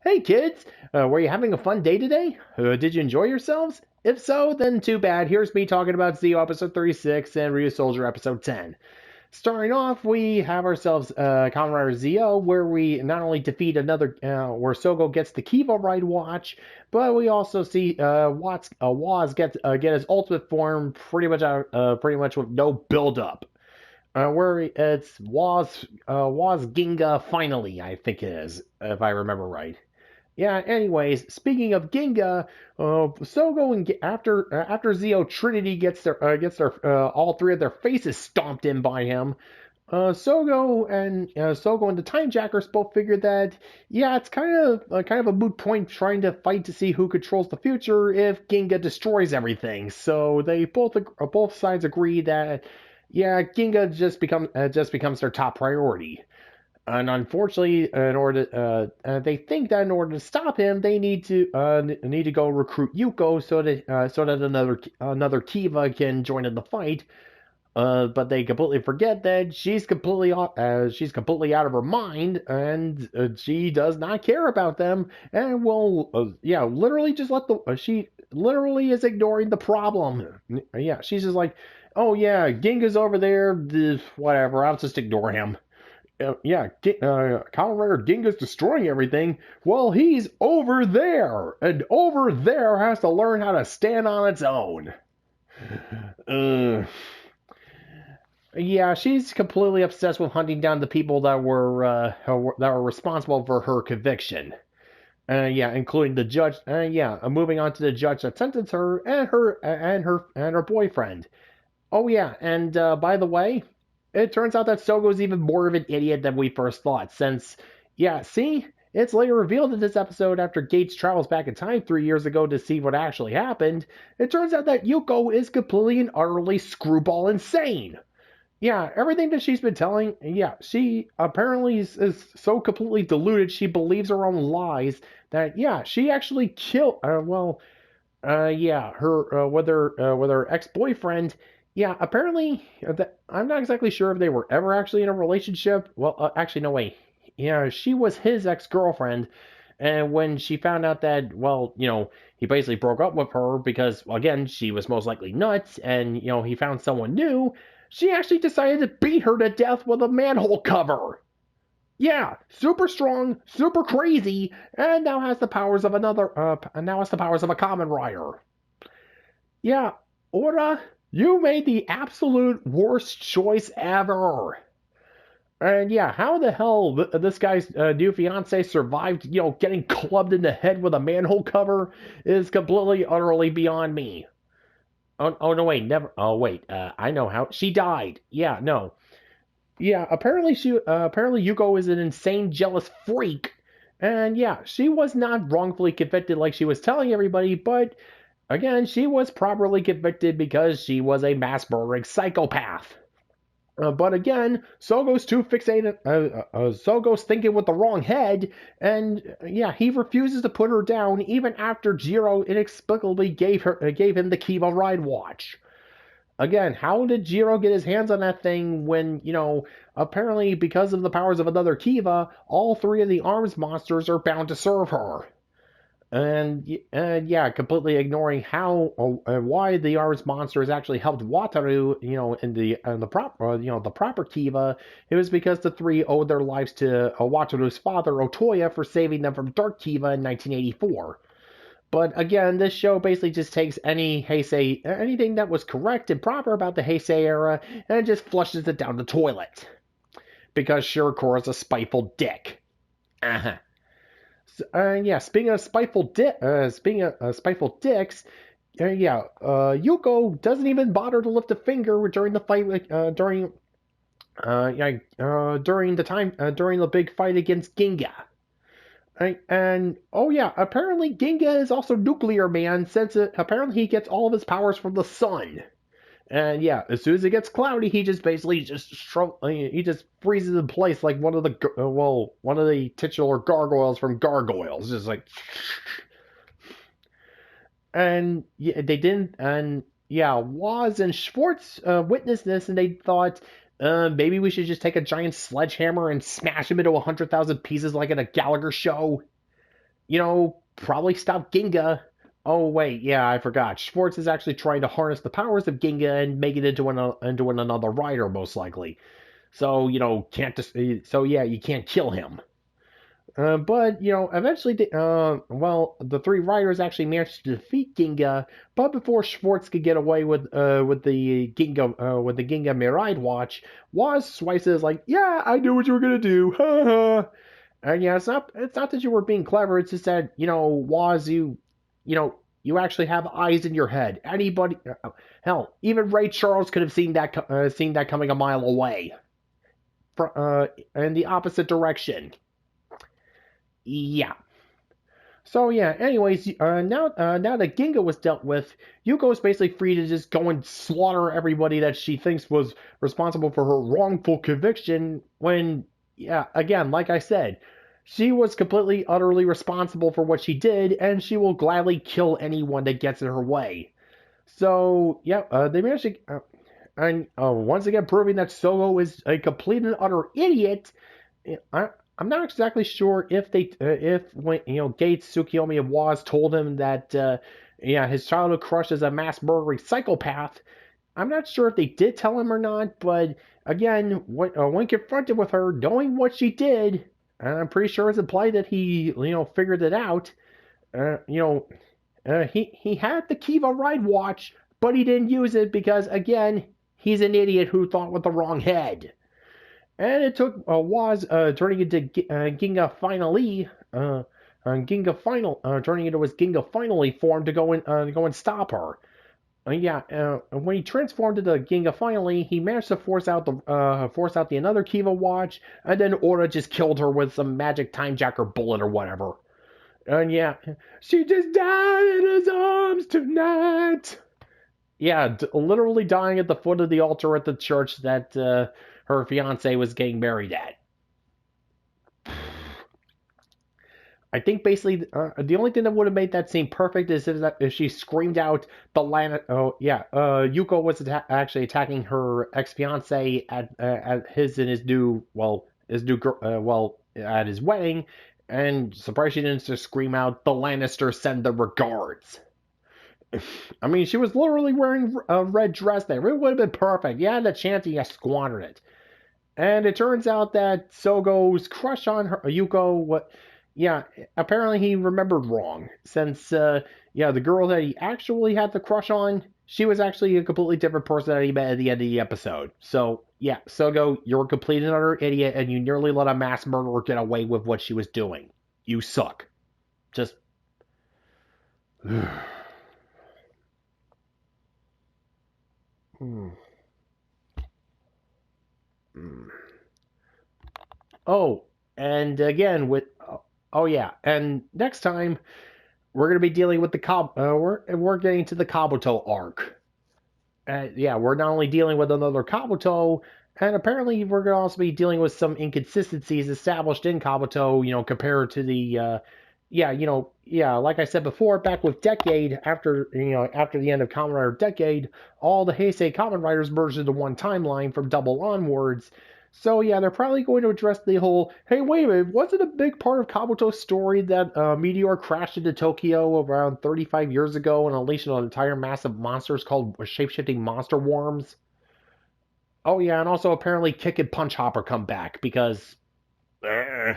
Hey kids, were you having a fun day today? Did you enjoy yourselves? If so, then too bad. Here's me talking about Zio episode 36 and Ryusoulger episode 10. Starting off, we have ourselves Kamen Rider Zio, where we not only defeat where Sougo gets the Kiva Ride Watch, but we also see Waz get his ultimate form pretty much with no build up. Where it's Waz Ginga finally, I think it is, if I remember right. Yeah. Anyways, speaking of Ginga, Sogo and after Zio Trinity gets their all three of their faces stomped in by him. Sogo and the Time Jackers both figured that yeah, it's kind of a moot point trying to fight to see who controls the future if Ginga destroys everything. So they both sides agree that yeah, Ginga just becomes their top priority. And unfortunately, they think that in order to stop him, they need to go recruit Yuko so that another Kiva can join in the fight. But they completely forget that she's completely out of her mind, and she does not care about them, and will literally just let the she literally is ignoring the problem. Yeah, she's just like, oh yeah, Ginga's over there, whatever. I'll just ignore him. Kamen Rider Ginga's destroying everything. Well, he's over there, and over there has to learn how to stand on its own. Yeah, she's completely obsessed with hunting down the people that were responsible for her conviction. Including the judge. Moving on to the judge that sentenced her and her boyfriend. Oh yeah, and by the way, it turns out that Sogo's even more of an idiot than we first thought. Since, yeah, see, it's later revealed in this episode after Gates travels back in time 3 years ago to see what actually happened. It turns out that Yuko is completely and utterly screwball insane. Yeah, everything that she's been telling, yeah, she apparently is so completely deluded she believes her own lies that, yeah, she actually killed, with her ex-boyfriend. Yeah, apparently, I'm not exactly sure if they were ever actually in a relationship. Well, actually, no way. Yeah, she was his ex-girlfriend, and when she found out that, well, he basically broke up with her because, well, again, she was most likely nuts, and, he found someone new, she actually decided to beat her to death with a manhole cover. Yeah, super strong, super crazy, and now has the powers of a Kamen Rider. Yeah, Ora, you made the absolute worst choice ever. And yeah, how the hell this guy's new fiance survived, getting clubbed in the head with a manhole cover is completely, utterly beyond me. Oh no, wait, never. Oh wait, I know how she died. Yeah, no. Yeah, apparently Yuko is an insane, jealous freak, and yeah, she was not wrongfully convicted like she was telling everybody, but again, she was properly convicted because she was a mass murdering psychopath. But again, Sogo's too fixated. Sogo's thinking with the wrong head, and yeah, he refuses to put her down even after Jiro inexplicably gave him the Kiva Ride Watch. Again, how did Jiro get his hands on that thing when, apparently because of the powers of another Kiva, all three of the arms monsters are bound to serve her? And yeah, completely ignoring how and why the arms monsters actually helped Wataru, the proper Kiva. It was because the three owed their lives to Wataru's father Otoya for saving them from Dark Kiva in 1984. But again, this show basically just takes anything that was correct and proper about the Heisei era and just flushes it down the toilet. Because Shirokura's a spiteful dick. Uh-huh. Speaking of spiteful dicks, Yuko doesn't even bother to lift a finger during the fight during the big fight against Ginga. And oh yeah, apparently Ginga is also nuclear man since apparently he gets all of his powers from the sun. And yeah, as soon as it gets cloudy, he just basically he just freezes in place like one of the titular gargoyles from Gargoyles, just like. And yeah, they didn't, and yeah, Waz and Schwartz witnessed this, and they thought maybe we should just take a giant sledgehammer and smash him into 100,000 pieces like in a Gallagher show. probably stop Ginga. Oh wait, yeah, I forgot. Schwartz is actually trying to harness the powers of Ginga and make it into another rider, most likely. So can't just so yeah, you can't kill him. But eventually, the three riders actually managed to defeat Ginga. But before Schwartz could get away with the Ginga Mirai watch, Waz swipes is like, "Yeah, I knew what you were gonna do." Ha ha. And yeah, it's not that you were being clever. It's just that Waz, you actually have eyes in your head. Anybody, hell, even Ray Charles could have seen that coming a mile away, in the opposite direction. Yeah. So yeah. Anyways, now that Ginga was dealt with, Yuko is basically free to just go and slaughter everybody that she thinks was responsible for her wrongful conviction. When, yeah, again, like I said, she was completely, utterly responsible for what she did, and she will gladly kill anyone that gets in her way. So yeah, they managed to, and once again proving that Sougo is a complete and utter idiot. I, I'm not exactly sure if when Gates, Tsukiyomi, and Waz told him that yeah, his childhood crush is a mass murdering psychopath. I'm not sure if they did tell him or not, but again, when confronted with her, knowing what she did, and I'm pretty sure it's implied that he figured it out. Uh, you know he had the Kiva ride watch, but he didn't use it because again, he's an idiot who thought with the wrong head. And it took Waz turning into Ginga finally, turning into his Ginga finally form to go and stop her. Yeah, when he transformed into Ginga finally, he managed to force out the another Kiva watch, and then Ora just killed her with some magic time jacker bullet or whatever. And yeah, she just died in his arms tonight. Yeah, literally dying at the foot of the altar at the church that her fiance was getting married at. I think basically the only thing that would have made that scene perfect is if she screamed out the land. Oh yeah, Yuko was actually attacking her ex fiance at his new at his wedding, and surprised she didn't just scream out the Lannister send the regards. I mean, she was literally wearing a red dress there. It would have been perfect. You had the chance, and you squandered it. And it turns out that Sogo's crush on her, Yuko, yeah, apparently he remembered wrong. Since, yeah, the girl that he actually had the crush on, she was actually a completely different person that he met at the end of the episode. So, yeah, Sogo, you're a complete and utter idiot, and you nearly let a mass murderer get away with what she was doing. You suck. Just. Hmm. Oh, and again with oh yeah, and next time we're gonna be dealing with the we're getting to the Kabuto arc. Yeah, we're not only dealing with another Kabuto, and apparently we're gonna also be dealing with some inconsistencies established in Kabuto. Compared to the yeah, yeah, like I said before, back with Decade, after the end of Kamen Rider Decade, all the Heisei Kamen Riders merged into one timeline from Double onwards. So yeah, they're probably going to address the whole, hey, wait a minute, wasn't a big part of Kabuto's story that Meteor crashed into Tokyo around 35 years ago and unleashed an entire mass of monsters called shape-shifting monster worms? Oh yeah, and also apparently Kick and Punch Hopper come back because, oh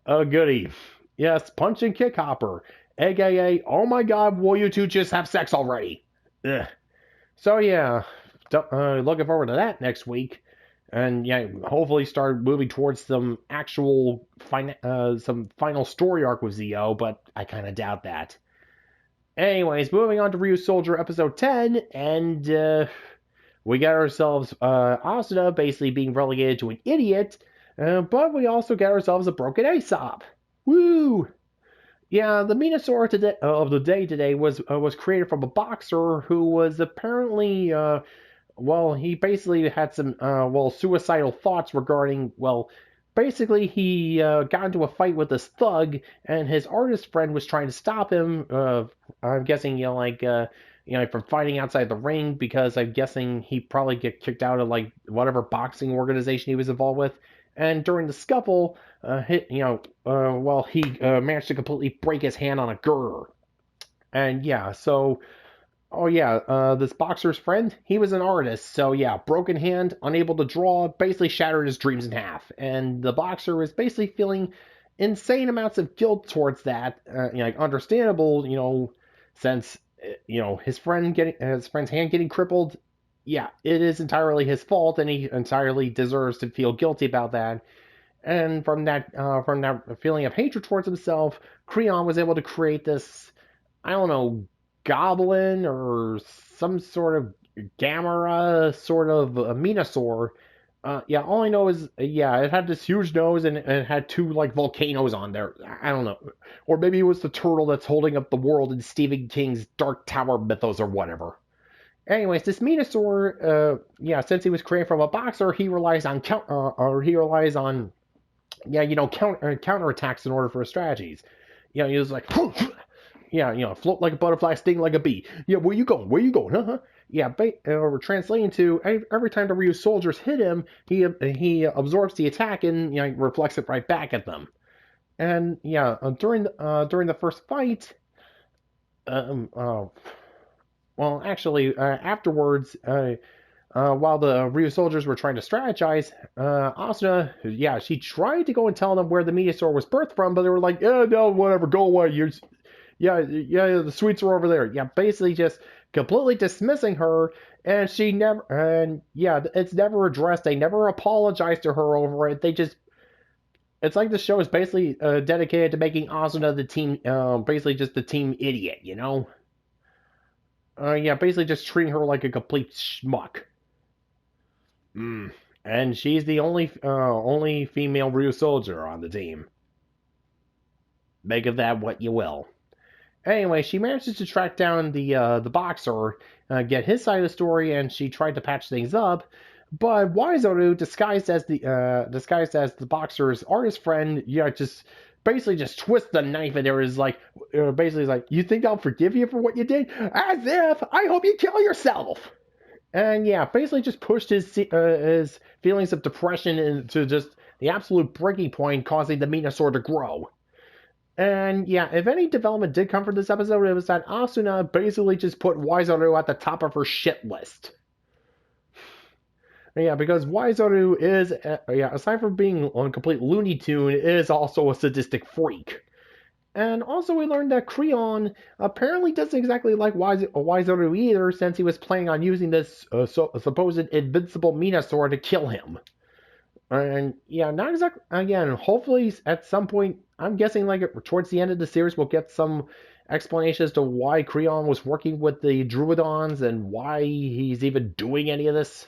goody. Yes, Punch and Kick Hopper, aka, oh my god, will you two just have sex already? Ugh. So yeah, looking forward to that next week, and yeah, hopefully start moving towards some actual some final story arc with Zio, but I kind of doubt that. Anyways, moving on to Ryusoulger episode 10, and we got ourselves Asuna basically being relegated to an idiot, but we also got ourselves a broken Aesop. Woo! Yeah, the Minosaur of the day today was created from a boxer who was apparently he basically had some suicidal thoughts regarding basically he got into a fight with this thug and his artist friend was trying to stop him. I'm guessing from fighting outside the ring because I'm guessing he probably get kicked out of like whatever boxing organization he was involved with. And during the scuffle, he managed to completely break his hand on a girder. And yeah, so this boxer's friend, he was an artist, so yeah, broken hand, unable to draw, basically shattered his dreams in half. And the boxer was basically feeling insane amounts of guilt towards that, understandable, since his friend's hand getting crippled. Yeah, it is entirely his fault, and he entirely deserves to feel guilty about that. And from that feeling of hatred towards himself, Creon was able to create this, I don't know, goblin or some sort of Gamera sort of Minosaur. All I know is, it had this huge nose and it had two, like, volcanoes on there. I don't know. Or maybe it was the turtle that's holding up the world in Stephen King's Dark Tower mythos or whatever. Anyways, this Minosaur, since he was created from a boxer, he relies on counterattacks in order for his strategies. He was like, float like a butterfly, sting like a bee. Yeah, where you going? Where you going? Huh? Yeah, we're translating to every time the Ryusoulgers hit him, he absorbs the attack and reflects it right back at them. And during the first fight, afterwards, while the Ryusoulgers were trying to strategize, Asuna, she tried to go and tell them where the Minosaur was birthed from, but they were like, no, whatever, go away. The sweets are over there. Yeah, basically just completely dismissing her, and it's never addressed. They never apologized to her over it. It's like the show is basically dedicated to making Asuna the team, basically just the team idiot, basically just treating her like a complete schmuck. And she's the only female Ryusoulger on the team. Make of that what you will. Anyway, she manages to track down the boxer, get his side of the story, and she tried to patch things up. But Waizoru, disguised as the boxer's artist friend, just basically just twists the knife, and there is like, basically like, you think I'll forgive you for what you did? As if! I hope you kill yourself! And basically just pushed his feelings of depression into just the absolute breaking point, causing the Minosaur to grow. And if any development did come from this episode, it was that Asuna basically just put Waizoru at the top of her shit list. Because Waizoru is, aside from being a complete Looney Tune, is also a sadistic freak. And also we learned that Creon apparently doesn't exactly like Waizoru either, since he was planning on using this supposed invincible Minosaur to kill him. And not exactly, again, hopefully at some point, I'm guessing like towards the end of the series, we'll get some explanation as to why Creon was working with the Druidons and why he's even doing any of this.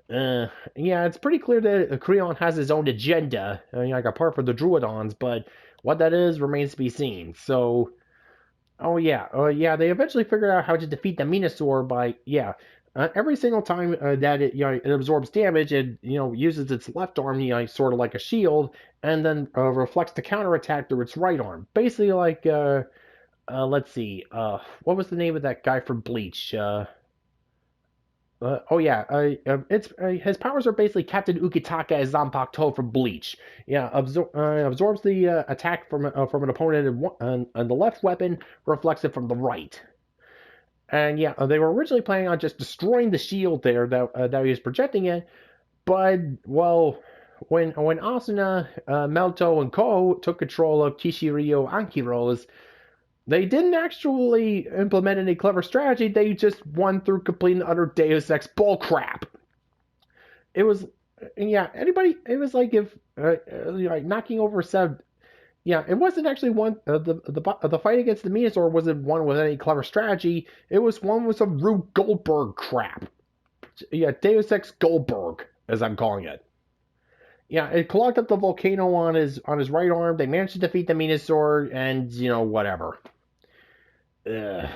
It's pretty clear that Creon has his own agenda, apart from the Druidons, but what that is remains to be seen. So, they eventually figured out how to defeat the Minosaur by, every single time that it absorbs damage, it uses its left arm, sort of like a shield, and then reflects the counterattack through its right arm. Basically, like let's see, what was the name of that guy from Bleach? His powers are basically Captain Ukitaka as Zanpakuto from Bleach. Absorbs the attack from an opponent, and the left weapon reflects it from the right. And they were originally planning on just destroying the shield there that he was projecting it, but when Asuna, Melto, and Ko took control of Kishiryu Ankiro's, they didn't actually implement any clever strategy. They just won through complete and utter Deus Ex bullcrap. It was, it was like if knocking over said. It wasn't actually one. The fight against the Minosaur wasn't one with any clever strategy. It was one with some Rube Goldberg crap. Deus Ex Goldberg, as I'm calling it. It clogged up the volcano on his right arm. They managed to defeat the Minosaur, and whatever. And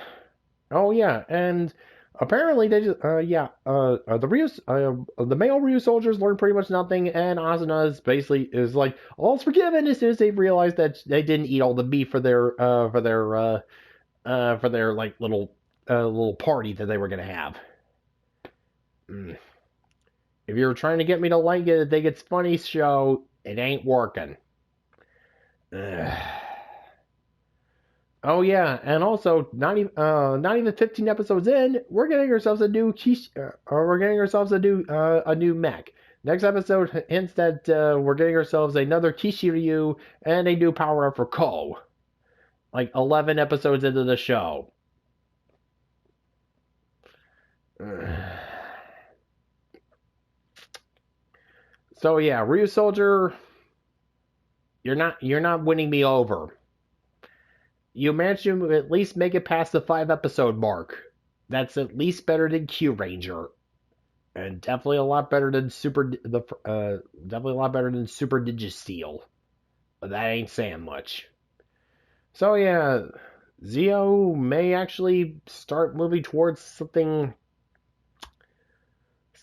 apparently they just the male Ryusoulgers learned pretty much nothing, and Asuna's basically is like all's forgiven as soon as they realized that they didn't eat all the meat for their like little party that they were gonna have. If you're trying to get me to like it, think it's funny show, it ain't working. Oh yeah, and also not even 15 episodes in, we're getting ourselves a new a new mech. Next episode hints that we're getting ourselves another Kishiryu and a new power up for Ko. Like 11 episodes into the show. So yeah, Ryusoulger, you're not winning me over. You managed to at least make it past the 5 episode mark. That's at least better than Q Ranger, and definitely a lot better than definitely a lot better than Super Digisteel. But that ain't saying much. So yeah, Zio may actually start moving towards something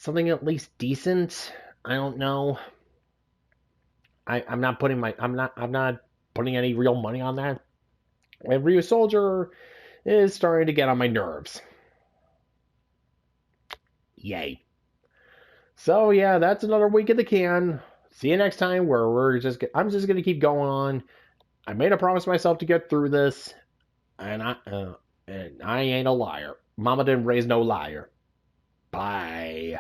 at least decent. I don't know. I'm not putting any real money on that. And Ryusoulger is starting to get on my nerves. Yay. So yeah, that's another week in the can. See you next time where I'm just gonna keep going on. I made a promise myself to get through this, and I ain't a liar. Mama didn't raise no liar. Bye.